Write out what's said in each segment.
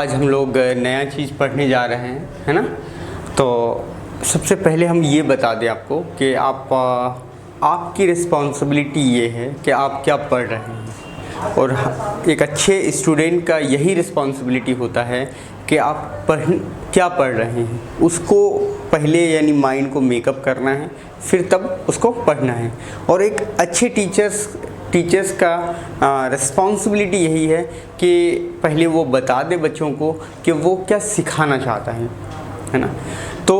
आज हम लोग नया चीज़ पढ़ने जा रहे हैं, है ना। तो सबसे पहले हम ये बता दें आपको कि आपकी रिस्पॉन्सिबिलिटी ये है कि आप क्या पढ़ रहे हैं, और एक अच्छे स्टूडेंट का यही रिस्पॉन्सिबिलिटी होता है कि आप क्या पढ़ रहे हैं उसको पहले यानी माइंड को मेकअप करना है, फिर तब उसको पढ़ना है। और एक अच्छे टीचर्स का रिस्पॉन्सिबिलिटी यही है कि पहले वो बता दे बच्चों को कि वो क्या सिखाना चाहता है ना। तो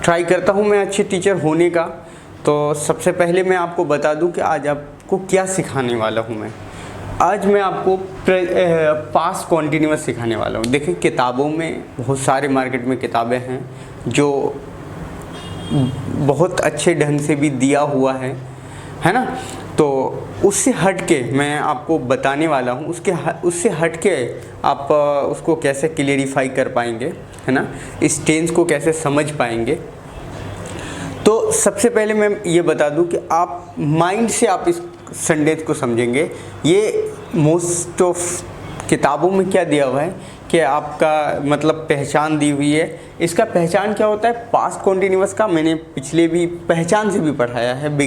ट्राई करता हूँ मैं अच्छे टीचर होने का। तो सबसे पहले मैं आपको बता दूँ कि आज आपको क्या सिखाने वाला हूँ मैं। आज मैं आपको पास्ट कॉन्टिन्यूअस सिखाने वाला हूँ। देखिए, किताबों में बहुत सारे मार्केट में किताबें हैं जो बहुत अच्छे ढंग से भी दिया हुआ है ना। तो उससे हट के मैं आपको बताने वाला हूँ, उससे हट के आप उसको कैसे क्लियरिफाई कर पाएंगे, है ना, इस टेंस को कैसे समझ पाएंगे। तो सबसे पहले मैं ये बता दूँ कि आप माइंड से आप इस सेंटेंस को समझेंगे। ये मोस्ट ऑफ किताबों में क्या दिया हुआ है कि आपका मतलब पहचान दी हुई है। इसका पहचान क्या होता है पास्ट कॉन्टिन्यूअस का, मैंने पिछले भी पहचान से भी पढ़ाया है,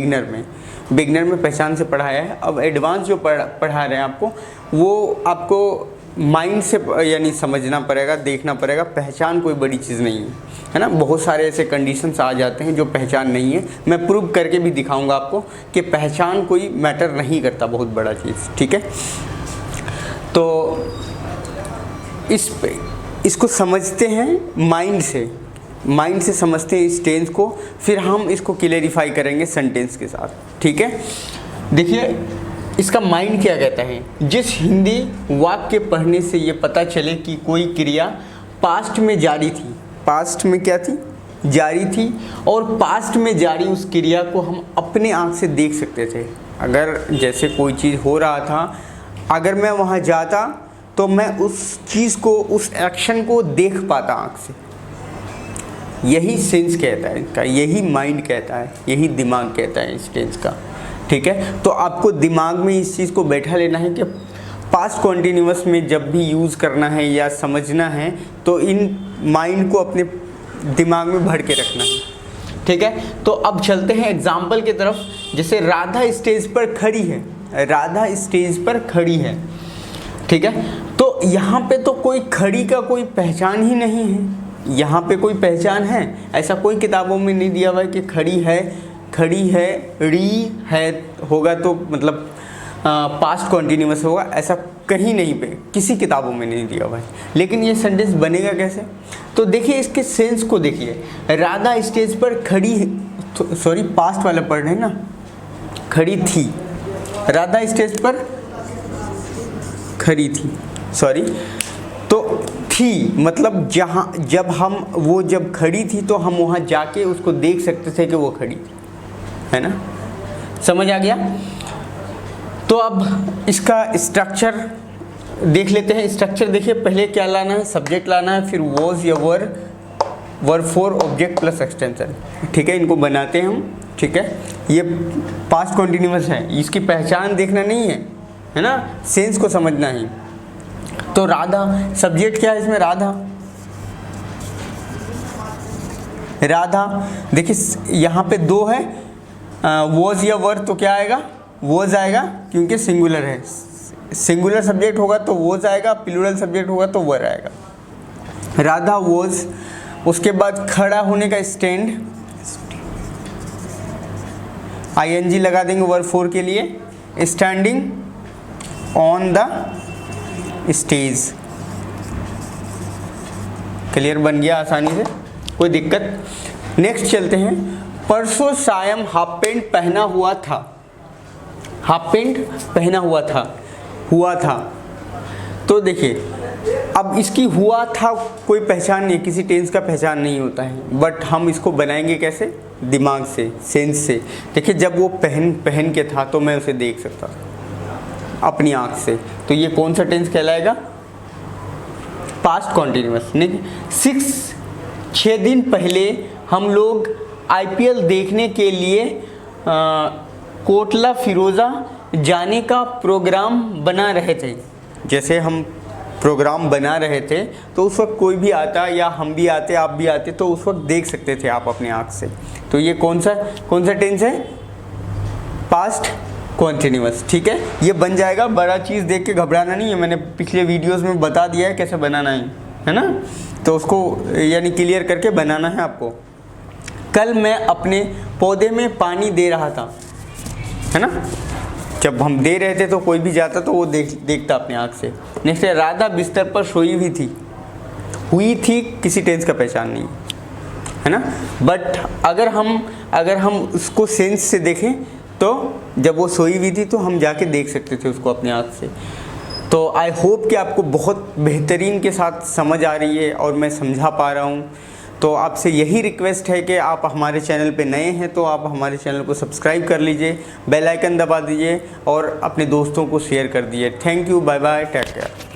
बिगनर में पहचान से पढ़ाया है। अब एडवांस जो पढ़ा रहे हैं आपको, वो आपको माइंड से यानी समझना पड़ेगा, देखना पड़ेगा। पहचान कोई बड़ी चीज़ नहीं है ना। बहुत सारे ऐसे कंडीशंस आ जाते हैं जो पहचान नहीं है। मैं प्रूव करके भी दिखाऊंगा आपको कि पहचान कोई मैटर नहीं करता, बहुत बड़ा चीज़, ठीक है। तो इसको समझते हैं माइंड से समझते हैं इस टेंस को, फिर हम इसको क्लियरिफाई करेंगे सेंटेंस के साथ, ठीक है। देखिए, इसका माइंड क्या कहता है। जिस हिंदी वाक्य पढ़ने से ये पता चले कि कोई क्रिया पास्ट में जारी थी, पास्ट में क्या थी, जारी थी, और पास्ट में जारी उस क्रिया को हम अपने आँख से देख सकते थे। अगर जैसे कोई चीज़ हो रहा था, अगर मैं वहाँ जाता तो मैं उस चीज़ को, उस एक्शन को देख पाता आँख से। यही सेंस कहता है इसका, यही माइंड कहता है, यही दिमाग कहता है इस टेंस का, ठीक है। तो आपको दिमाग में इस चीज़ को बैठा लेना है कि पास्ट कॉन्टिन्यूअस में जब भी यूज़ करना है या समझना है तो इन माइंड को अपने दिमाग में भर के रखना है, ठीक है। तो अब चलते हैं एग्जाम्पल की तरफ। जैसे राधा स्टेज पर खड़ी है, राधा स्टेज पर खड़ी है, ठीक है। तो यहाँ पे तो कोई खड़ी का कोई पहचान ही नहीं है। यहाँ पे कोई पहचान है ऐसा कोई किताबों में नहीं दिया हुआ है कि खड़ी है री है होगा तो मतलब पास्ट कॉन्टिन्यूअस होगा, ऐसा कहीं नहीं पे किसी किताबों में नहीं दिया हुआ है। लेकिन ये सेंटेंस बनेगा कैसे, तो देखिए इसके सेंस को देखिए। राधा स्टेज पर खड़ी है, सॉरी पास्ट वाला पढ़ रहे हैं ना, खड़ी थी, राधा स्टेज पर खड़ी थी, सॉरी। तो थी मतलब जब खड़ी थी तो हम वहाँ जाके उसको देख सकते थे कि वो खड़ी थी, है ना। समझ आ गया। तो अब इसका स्ट्रक्चर देख लेते हैं। स्ट्रक्चर देखिए, पहले क्या लाना है, सब्जेक्ट लाना है, फिर वॉज या verb for object plus extension, ठीक है। इनको बनाते हैं हम, ठीक है। ये पास्ट कॉन्टिन्यूअस है, इसकी पहचान देखना नहीं है ना, सेंस को समझना है। तो राधा, सब्जेक्ट क्या है इसमें, राधा देखिए यहाँ पे दो है, वॉज या वर, तो क्या आएगा, वॉज आएगा क्योंकि सिंगुलर है। सिंगुलर सब्जेक्ट होगा तो वॉज आएगा, प्लूरल सब्जेक्ट होगा तो वर आएगा। राधा वॉज, उसके बाद खड़ा होने का स्टैंड, आईएनजी लगा देंगे वर्ब फोर के लिए, standing on the stage. Clear, बन गया आसानी से, कोई दिक्कत। नेक्स्ट चलते हैं। परसों सायं हाफ पेंट पहना हुआ था, हाफ पेंट पहना हुआ था। तो देखिए, अब इसकी हुआ था कोई पहचान नहीं, किसी टेंस का पहचान नहीं होता है, बट हम इसको बनाएंगे कैसे, दिमाग से, सेंस से। देखिए, जब वो पहन के था तो मैं उसे देख सकता था अपनी आँख से, तो ये कौन सा टेंस कहलाएगा, पास्ट कॉन्टिन्यूअस। नहीं, 6 दिन पहले हम लोग आईपीएल देखने के लिए कोटला फिरोज़ा जाने का प्रोग्राम बना रहे थे। जैसे हम प्रोग्राम बना रहे थे तो उस वक्त कोई भी आता या हम भी आते, आप भी आते, तो उस वक्त देख सकते थे आप अपनी आँख से। तो ये कौन सा टेंस है? Past continuous. ठीक है, ये बन जाएगा। बड़ा चीज़ देख के घबराना नहीं है, मैंने पिछले वीडियोस में बता दिया है कैसे बनाना है ना। तो उसको यानी क्लियर करके बनाना है आपको। कल मैं अपने पौधे में पानी दे रहा था, है ना। जब हम दे रहे थे तो कोई भी जाता तो वो देखता अपनी आँख से। नेक्स्ट है, राधा बिस्तर पर सोई हुई थी किसी टेंस का पहचान नहीं है ना। बट अगर हम उसको सेंस से देखें तो जब वो सोई हुई थी तो हम जाके देख सकते थे उसको अपनी आँख से। तो आई होप कि आपको बहुत बेहतरीन के साथ समझ आ रही है और मैं समझा पा रहा हूँ। तो आपसे यही रिक्वेस्ट है कि आप हमारे चैनल पे नए हैं तो आप हमारे चैनल को सब्सक्राइब कर लीजिए, बेल आइकन दबा दीजिए और अपने दोस्तों को शेयर कर दीजिए। Thank you, bye bye, take care.